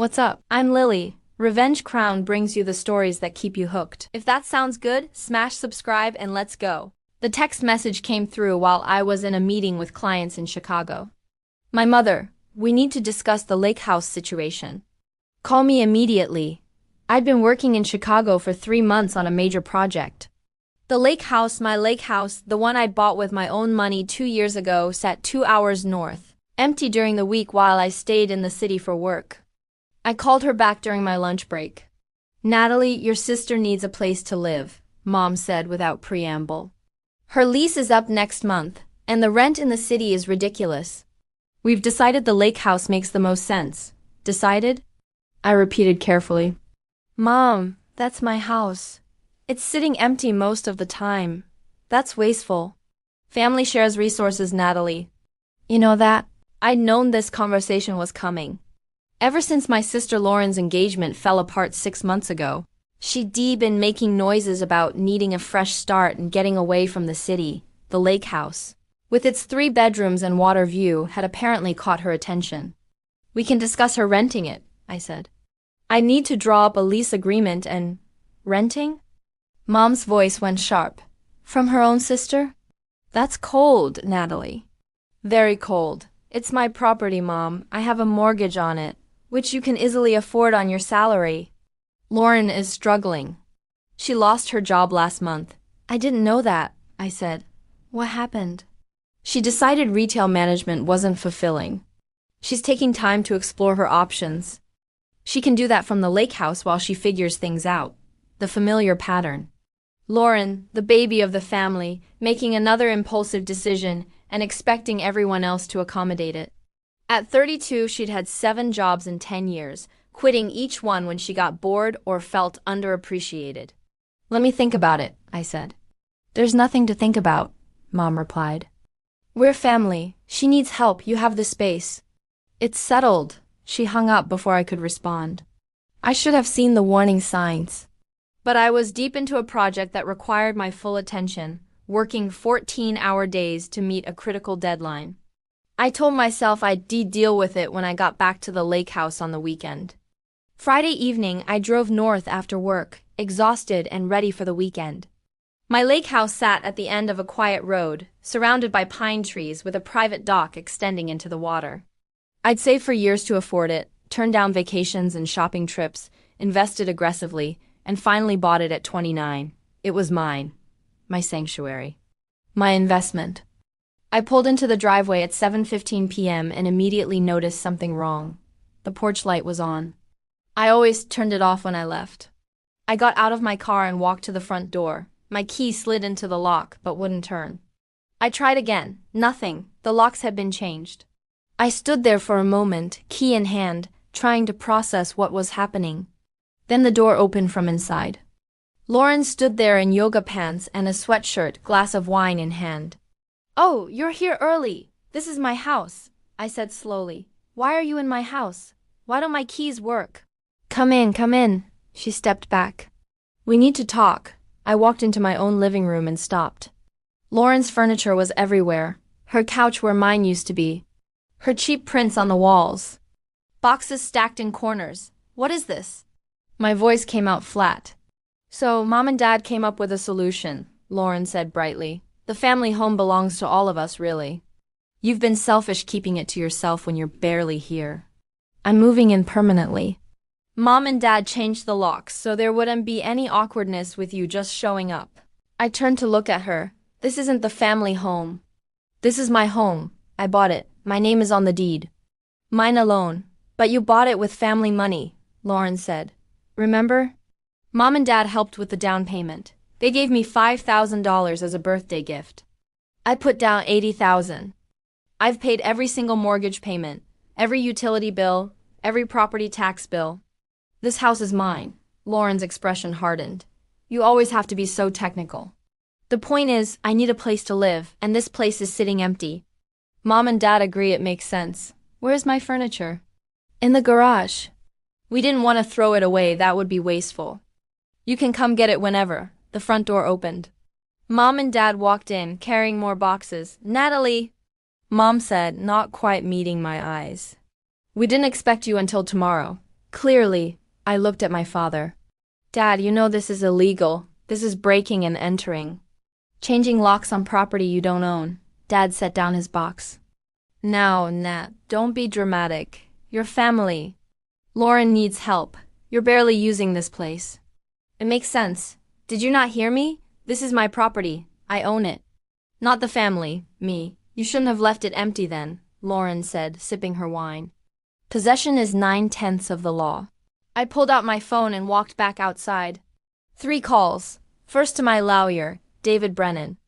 What's up? I'm Lily. Revenge Crown brings you the stories that keep you hooked. If that sounds good, smash subscribe and let's go. The text message came through while I was in a meeting with clients in Chicago. My mother, we need to discuss the lake house situation. Call me immediately. I'd been working in Chicago for 3 months on a major project. The lake house, my lake house, the one I bought with my own money 2 years ago, sat 2 hours north, empty during the week while I stayed in the city for work. I called her back during my lunch break. Natalie, your sister needs a place to live, Mom said without preamble. Her lease is up next month, and the rent in the city is ridiculous. We've decided the lake house makes the most sense. Decided? I repeated carefully. Mom, that's my house. It's sitting empty most of the time. That's wasteful. Family shares resources, Natalie. You know that? I'd known this conversation was coming. Ever since my sister Lauren's engagement fell apart 6 months ago, she'd been making noises about needing a fresh start and getting away from the city. The lake house, with its 3 bedrooms and water view, had apparently caught her attention. We can discuss her renting it, I said. I need to draw up a lease agreement and… Renting? Mom's voice went sharp. From her own sister? That's cold, Natalie. Very cold. It's my property, Mom. I have a mortgage on it, which you can easily afford on your salary. Lauren is struggling. She lost her job last month. I didn't know that, I said. What happened? She decided retail management wasn't fulfilling. She's taking time to explore her options. She can do that from the lake house while she figures things out. The familiar pattern. Lauren, the baby of the family, making another impulsive decision and expecting everyone else to accommodate it. At 32, she'd had 7 jobs in 10 years, quitting each one when she got bored or felt underappreciated. Let me think about it, I said. There's nothing to think about, Mom replied. We're family. She needs help. You have the space. It's settled. She hung up before I could respond. I should have seen the warning signs. But I was deep into a project that required my full attention, working 14-hour days to meet a critical deadline. I told myself I'd deal with it when I got back to the lake house on the weekend. Friday evening, I drove north after work, exhausted and ready for the weekend. My lake house sat at the end of a quiet road, surrounded by pine trees with a private dock extending into the water. I'd saved for years to afford it, turned down vacations and shopping trips, invested aggressively, and finally bought it at 29. It was mine. My sanctuary. My investment. I pulled into the driveway at 7:15 p.m. and immediately noticed something wrong. The porch light was on. I always turned it off when I left. I got out of my car and walked to the front door. My key slid into the lock, but wouldn't turn. I tried again. Nothing. The locks had been changed. I stood there for a moment, key in hand, trying to process what was happening. Then the door opened from inside. Lauren stood there in yoga pants and a sweatshirt, glass of wine in hand. Oh, you're here early. This is my house, I said slowly. Why are you in my house? Why don't my keys work? Come in, she stepped back. We need to talk. I walked into my own living room and stopped. Lauren's furniture was everywhere. Her couch where mine used to be. Her cheap prints on the walls. Boxes stacked in corners. What is this? My voice came out flat. So, Mom and Dad came up with a solution, Lauren said brightly. The family home belongs to all of us, really. You've been selfish keeping it to yourself when you're barely here. I'm moving in permanently. Mom and Dad changed the locks so there wouldn't be any awkwardness with you just showing up. I turned to look at her. This isn't the family home. This is my home. I bought it. My name is on the deed. Mine alone. But you bought it with family money, Lauren said. Remember? Mom and Dad helped with the down payment. They gave me $5,000 as a birthday gift. I put down $80,000. I've paid every single mortgage payment, every utility bill, every property tax bill. This house is mine. Lauren's expression hardened. You always have to be so technical. The point is, I need a place to live, and this place is sitting empty. Mom and Dad agree it makes sense. Where's my furniture? In the garage. We didn't want to throw it away, that would be wasteful. You can come get it whenever. The front door opened. Mom and Dad walked in, carrying more boxes. Natalie, Mom said, not quite meeting my eyes. We didn't expect you until tomorrow. Clearly, I looked at my father. Dad, you know this is illegal. This is breaking and entering. Changing locks on property you don't own. Dad set down his box. Now, Nat, don't be dramatic. Your family. Lauren needs help. You're barely using this place. It makes sense. Did you not hear me? This is my property. I own it. Not the family, me. You shouldn't have left it empty then, Lauren said, sipping her wine. Possession is 9/10 of the law. I pulled out my phone and walked back outside. 3 calls. First to my lawyer, David Brennan.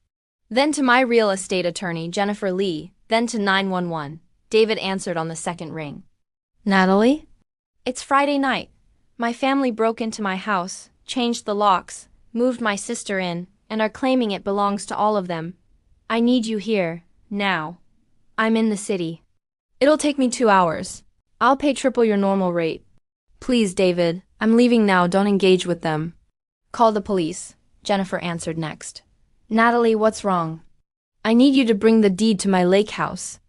Then to my real estate attorney, Jennifer Lee. Then to 911. David answered on the second ring. Natalie? It's Friday night. My family broke into my house, changed the locks, moved my sister in, and are claiming it belongs to all of them. I need you here, now. I'm in the city. It'll take me 2 hours. I'll pay triple your normal rate. Please, David, I'm leaving now, don't engage with them. Call the police, Jennifer answered next. Natalie, what's wrong? I need you to bring the deed to my lake house.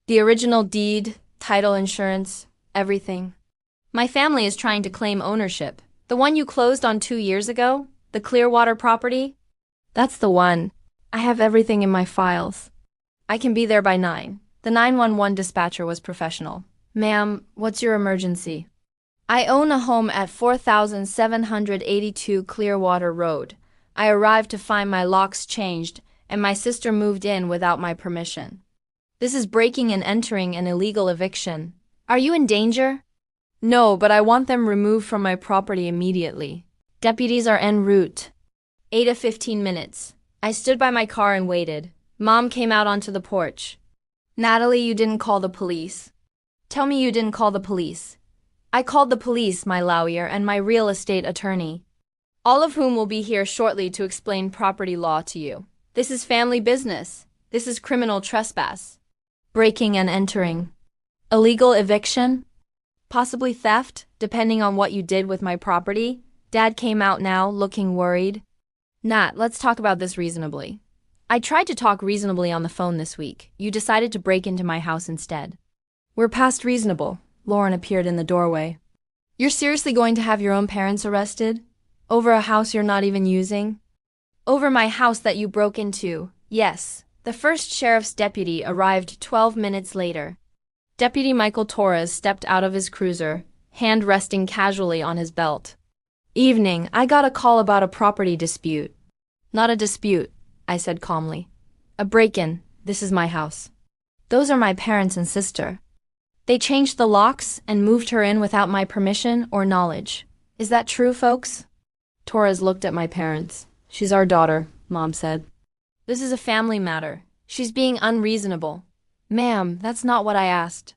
The original deed, title insurance, everything. My family is trying to claim ownership. The one you closed on 2 years ago? The Clearwater property? That's the one. I have everything in my files. I can be there by 9. The 911 dispatcher was professional. Ma'am, what's your emergency? I own a home at 4782 Clearwater Road. I arrived to find my locks changed, and my sister moved in without my permission. This is breaking and entering an illegal eviction. Are you in danger? No, but I want them removed from my property immediately. Deputies are en route. 8 to 15 minutes. I stood by my car and waited. Mom came out onto the porch. Natalie, you didn't call the police. Tell me you didn't call the police. I called the police, my lawyer, and my real estate attorney, all of whom will be here shortly to explain property law to you. This is family business. This is criminal trespass. Breaking and entering. Illegal eviction? Possibly theft, depending on what you did with my property. Dad came out now, looking worried. Nat, let's talk about this reasonably. I tried to talk reasonably on the phone this week. You decided to break into my house instead. We're past reasonable. Lauren appeared in the doorway. You're seriously going to have your own parents arrested? Over a house you're not even using? Over my house that you broke into, yes. The first sheriff's deputy arrived 12 minutes later. Deputy Michael Torres stepped out of his cruiser, hand resting casually on his belt. Evening, I got a call about a property dispute. Not a dispute, I said calmly. A break-in. This is my house. Those are my parents and sister. They changed the locks and moved her in without my permission or knowledge. Is that true, folks? Torres looked at my parents. She's our daughter, Mom said. This is a family matter. She's being unreasonable. Ma'am, that's not what I asked.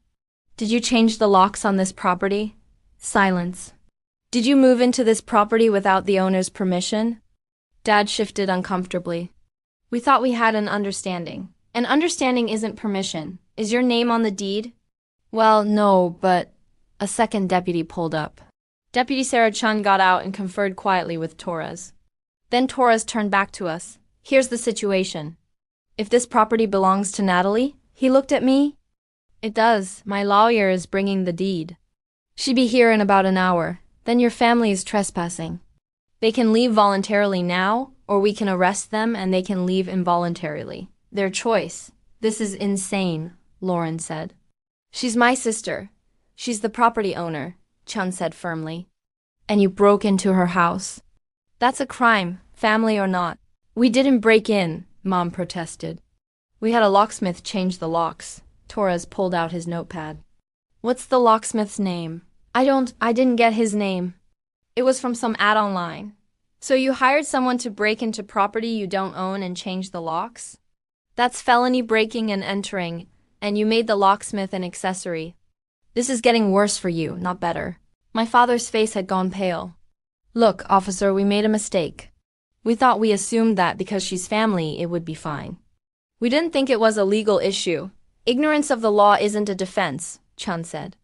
Did you change the locks on this property? Silence. Did you move into this property without the owner's permission? Dad shifted uncomfortably. We thought we had an understanding. An understanding isn't permission. Is your name on the deed? Well, no, but... A second deputy pulled up. Deputy Sarah Chun got out and conferred quietly with Torres. Then Torres turned back to us. Here's the situation. If this property belongs to Natalie, he looked at me. It does. My lawyer is bringing the deed. She'll be here in about an hour. Then your family is trespassing. They can leave voluntarily now, or we can arrest them and they can leave involuntarily. Their choice. This is insane, Lauren said. She's my sister. She's the property owner, Chun said firmly. And you broke into her house. That's a crime, family or not. We didn't break in, Mom protested. We had a locksmith change the locks. Torres pulled out his notepad. What's the locksmith's name? I didn't get his name. It was from some ad online. So you hired someone to break into property you don't own and change the locks? That's felony breaking and entering, and you made the locksmith an accessory. This is getting worse for you, not better. My father's face had gone pale. Look, officer, we made a mistake. We thought we assumed that because she's family, it would be fine. We didn't think it was a legal issue. Ignorance of the law isn't a defense, Chun said.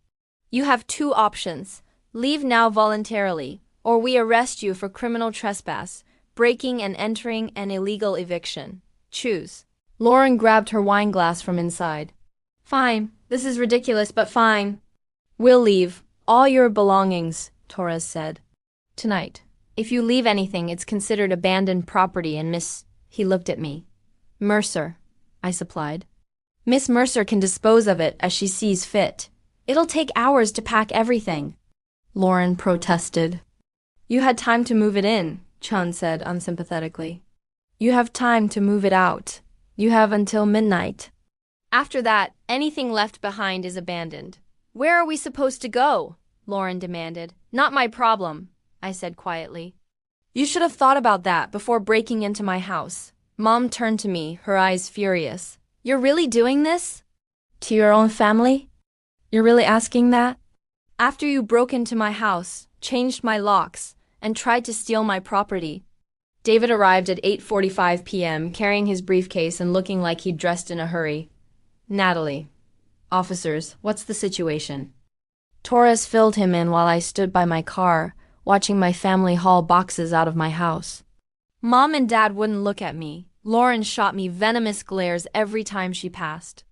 You have 2 options. Leave now voluntarily, or we arrest you for criminal trespass, breaking and entering, and illegal eviction. Choose. Lauren grabbed her wine glass from inside. Fine. This is ridiculous, but fine. We'll leave. all your belongings, Torres said. Tonight. If you leave anything, it's considered abandoned property and Miss... He looked at me. Mercer, I supplied. Miss Mercer can dispose of it as she sees fit. It'll take hours to pack everything. Lauren protested. You had time to move it in, Chun said unsympathetically. You have time to move it out. You have until midnight. After that, anything left behind is abandoned. Where are we supposed to go? Lauren demanded. Not my problem, I said quietly. You should have thought about that before breaking into my house. Mom turned to me, her eyes furious. You're really doing this? To your own family? You're really asking that? After you broke into my house, changed my locks, and tried to steal my property. David arrived at 8:45 p.m., carrying his briefcase and looking like he'd dressed in a hurry. Natalie. Officers, what's the situation? Torres filled him in while I stood by my car, watching my family haul boxes out of my house. Mom and Dad wouldn't look at me. Lauren shot me venomous glares every time she passed.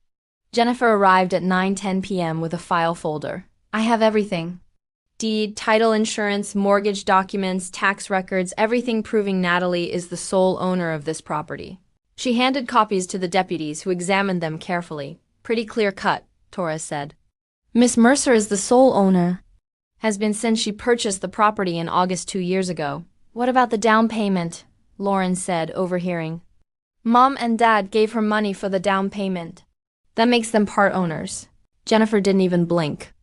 Jennifer arrived at 9:10 p.m. with a file folder. I have everything. Deed, title insurance, mortgage documents, tax records, everything proving Natalie is the sole owner of this property. She handed copies to the deputies who examined them carefully. Pretty clear cut, Torres said. Miss Mercer is the sole owner. Has been since she purchased the property in August 2 years ago. What about the down payment? Lauren said, overhearing. Mom and Dad gave her money for the down payment. That makes them part owners. Jennifer didn't even blink.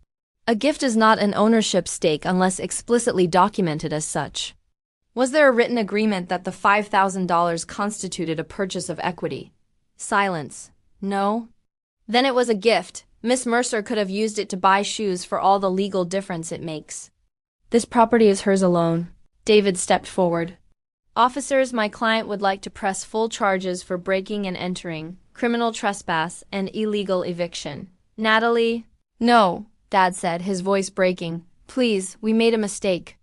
A gift is not an ownership stake unless explicitly documented as such. Was there a written agreement that the $5,000 constituted a purchase of equity? Silence. No? Then it was a gift. Miss Mercer could have used it to buy shoes for all the legal difference it makes. This property is hers alone. David stepped forward. Officers, my client would like to press full charges for breaking and entering, criminal trespass, and illegal eviction. Natalie? No, Dad said, his voice breaking. Please, we made a mistake.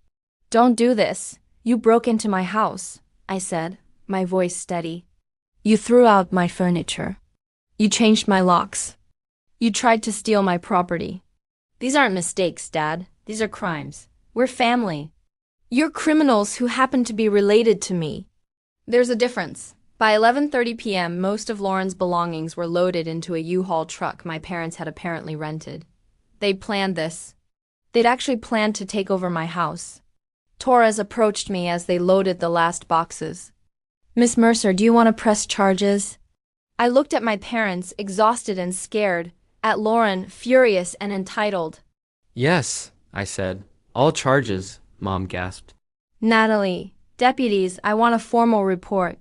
Don't do this. You broke into my house, I said, my voice steady. You threw out my furniture. You changed my locks. You tried to steal my property. These aren't mistakes, Dad. These are crimes. We're family. You're criminals who happen to be related to me. There's a difference. By 11:30 p.m., most of Lauren's belongings were loaded into a U-Haul truck my parents had apparently rented. They'd planned this. They'd actually planned to take over my house. Torres approached me as they loaded the last boxes. Miss Mercer, do you want to press charges? I looked at my parents, exhausted and scared, at Lauren, furious and entitled. Yes, I said. All charges, Mom gasped. Natalie, deputies, I want a formal report.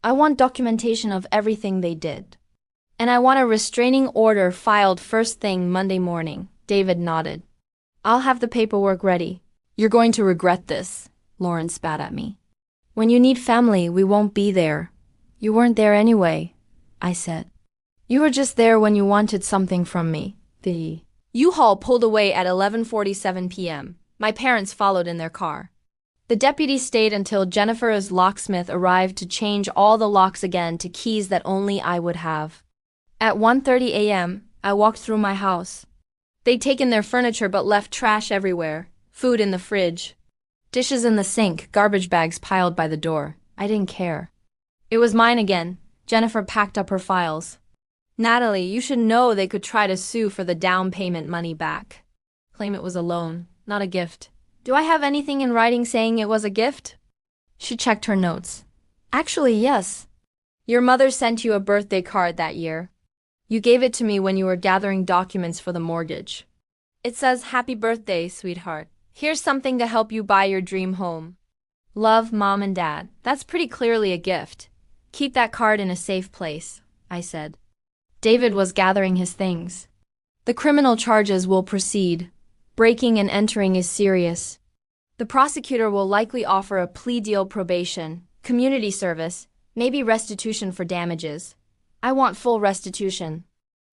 I want documentation of everything they did. And I want a restraining order filed first thing Monday morning. David nodded. I'll have the paperwork ready. You're going to regret this, Lauren spat at me. When you need family, we won't be there. You weren't there anyway, I said. You were just there when you wanted something from me. The U-Haul pulled away at 11:47 p.m. My parents followed in their car. The deputy stayed until Jennifer's locksmith arrived to change all the locks again to keys that only I would have. At 1:30 a.m., I walked through my house. They'd taken their furniture but left trash everywhere, food in the fridge, dishes in the sink, garbage bags piled by the door. I didn't care. It was mine again. Jennifer packed up her files. Natalie, you should know they could try to sue for the down payment money back. Claim it was a loan, not a gift. Do I have anything in writing saying it was a gift? She checked her notes. Actually, yes. Your mother sent you a birthday card that year. You gave it to me when you were gathering documents for the mortgage. It says, "Happy birthday, sweetheart. Here's something to help you buy your dream home. Love, Mom and Dad." That's pretty clearly a gift. Keep that card in a safe place, I said. David was gathering his things. The criminal charges will proceed. Breaking and entering is serious. The prosecutor will likely offer a plea deal, probation, community service, maybe restitution for damages. I want full restitution.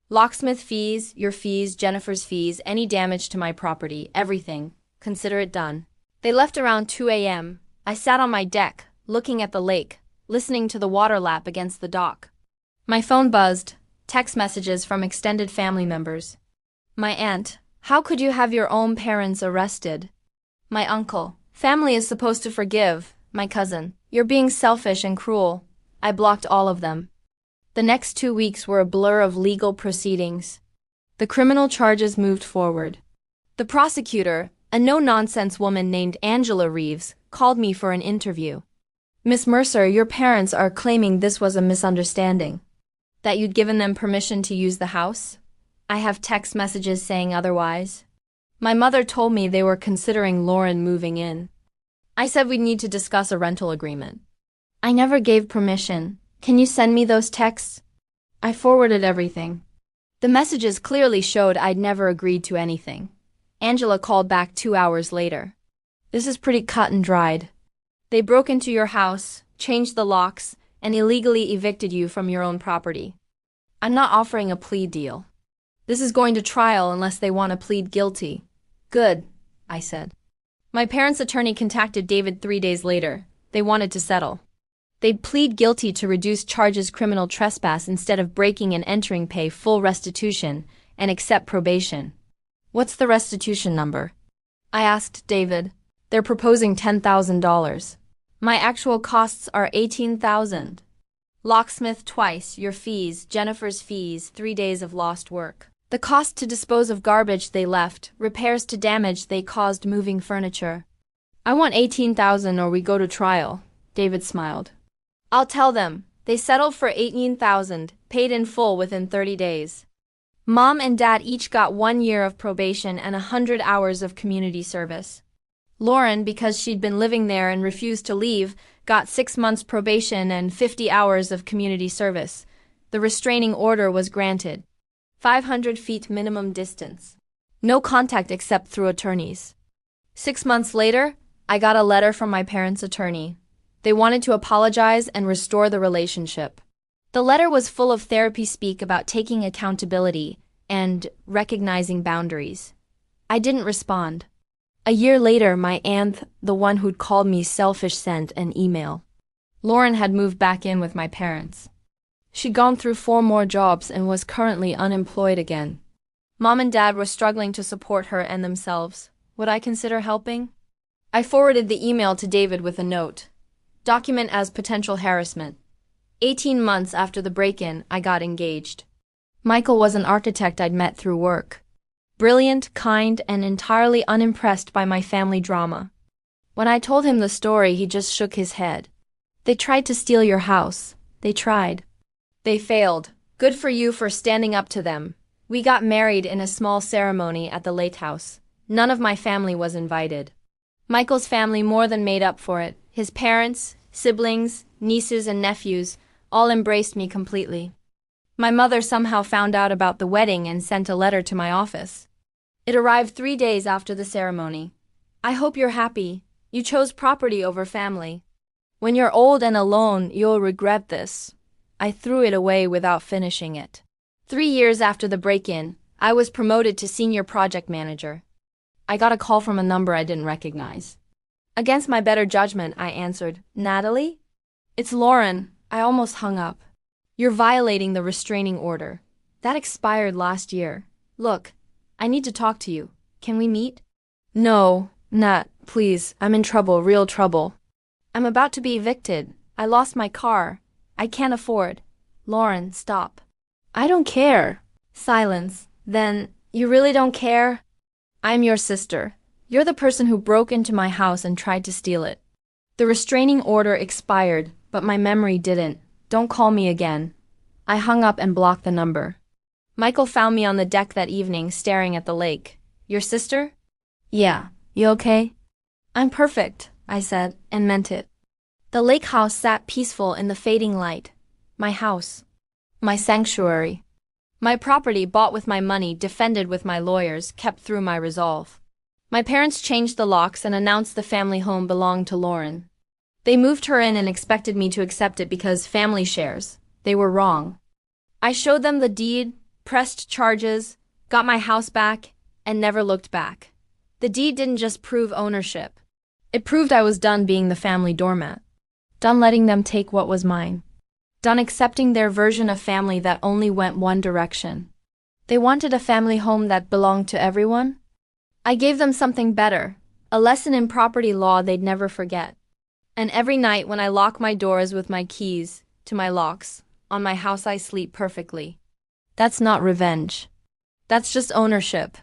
Locksmith fees, your fees, Jennifer's fees, any damage to my property, everything. Consider it done. They left around 2 a.m. I sat on my deck, looking at the lake, listening to the water lap against the dock. My phone buzzed, text messages from extended family members. My aunt, How could you have your own parents arrested? My uncle. Family is supposed to forgive. My cousin. You're being selfish and cruel. I blocked all of them. The next 2 weeks were a blur of legal proceedings. The criminal charges moved forward. The prosecutor, a no-nonsense woman named Angela Reeves, called me for an interview. Miss Mercer, your parents are claiming this was a misunderstanding. That you'd given them permission to use the house? I have text messages saying otherwise. My mother told me they were considering Lauren moving in. I said we'd need to discuss a rental agreement. I never gave permission. Can you send me those texts? I forwarded everything. The messages clearly showed I'd never agreed to anything. Angela called back 2 hours later. This is pretty cut and dried. They broke into your house, changed the locks, and illegally evicted you from your own property. I'm not offering a plea deal. This is going to trial unless they want to plead guilty. Good, I said. My parents' attorney contacted David 3 days later. They wanted to settle. They'd plead guilty to reduce charges criminal trespass instead of breaking and entering, pay full restitution, and accept probation. What's the restitution number? I asked David. They're proposing $10,000. My actual costs are $18,000. Locksmith twice, your fees, Jennifer's fees, 3 days of lost work. The cost to dispose of garbage they left, repairs to damage they caused moving furniture. I want $18,000 or we go to trial, David smiled. I'll tell them. They settled for $18,000, paid in full within 30 days. Mom and Dad each got 1 year of probation and 100 hours of community service. Lauren, because she'd been living there and refused to leave, got 6 months probation and 50 hours of community service. The restraining order was granted. 500 feet minimum distance. No contact except through attorneys. 6 months later, I got a letter from my parents' attorney. They wanted to apologize and restore the relationship. The letter was full of therapy speak about taking accountability and recognizing boundaries. I didn't respond. A year later, my aunt, the one who'd called me selfish, sent an email. Lauren had moved back in with my parents. She'd gone through 4 more jobs and was currently unemployed again. Mom and Dad were struggling to support her and themselves. Would I consider helping? I forwarded the email to David with a note. Document as potential harassment. 18 months after the break-in, I got engaged. Michael was an architect I'd met through work. Brilliant, kind, and entirely unimpressed by my family drama. When I told him the story, he just shook his head. They tried to steal your house. They tried. They failed. Good for you for standing up to them. We got married in a small ceremony at the lake house. None of my family was invited. Michael's family more than made up for it. His parents, siblings, nieces, and nephews all embraced me completely. My mother somehow found out about the wedding and sent a letter to my office. It arrived 3 days after the ceremony. I hope you're happy. You chose property over family. When you're old and alone, you'll regret this. I threw it away without finishing it. 3 years after the break-in, I was promoted to senior project manager. I got a call from a number I didn't recognize. Against my better judgment, I answered, Natalie? It's Lauren. I almost hung up. You're violating the restraining order. That expired last year. Look, I need to talk to you. Can we meet? No, Nat, please. I'm in trouble, real trouble. I'm about to be evicted. I lost my car. I can't afford. Lauren, stop. I don't care. Silence. Then, you really don't care? I'm your sister. You're the person who broke into my house and tried to steal it. The restraining order expired, but my memory didn't. Don't call me again. I hung up and blocked the number. Michael found me on the deck that evening, staring at the lake. Your sister? Yeah. You okay? I'm perfect, I said, and meant it. The lake house sat peaceful in the fading light. My house. My sanctuary. My property, bought with my money, defended with my lawyers, kept through my resolve. My parents changed the locks and announced the family home belonged to Lauren. They moved her in and expected me to accept it because family shares. They were wrong. I showed them the deed, pressed charges, got my house back, and never looked back. The deed didn't just prove ownership. It proved I was done being the family doormat. Done letting them take what was mine. Done accepting their version of family that only went one direction. They wanted a family home that belonged to everyone. I gave them something better, a lesson in property law they'd never forget. And every night when I lock my doors with my keys to my locks, on my house I sleep perfectly. That's not revenge. That's just ownership.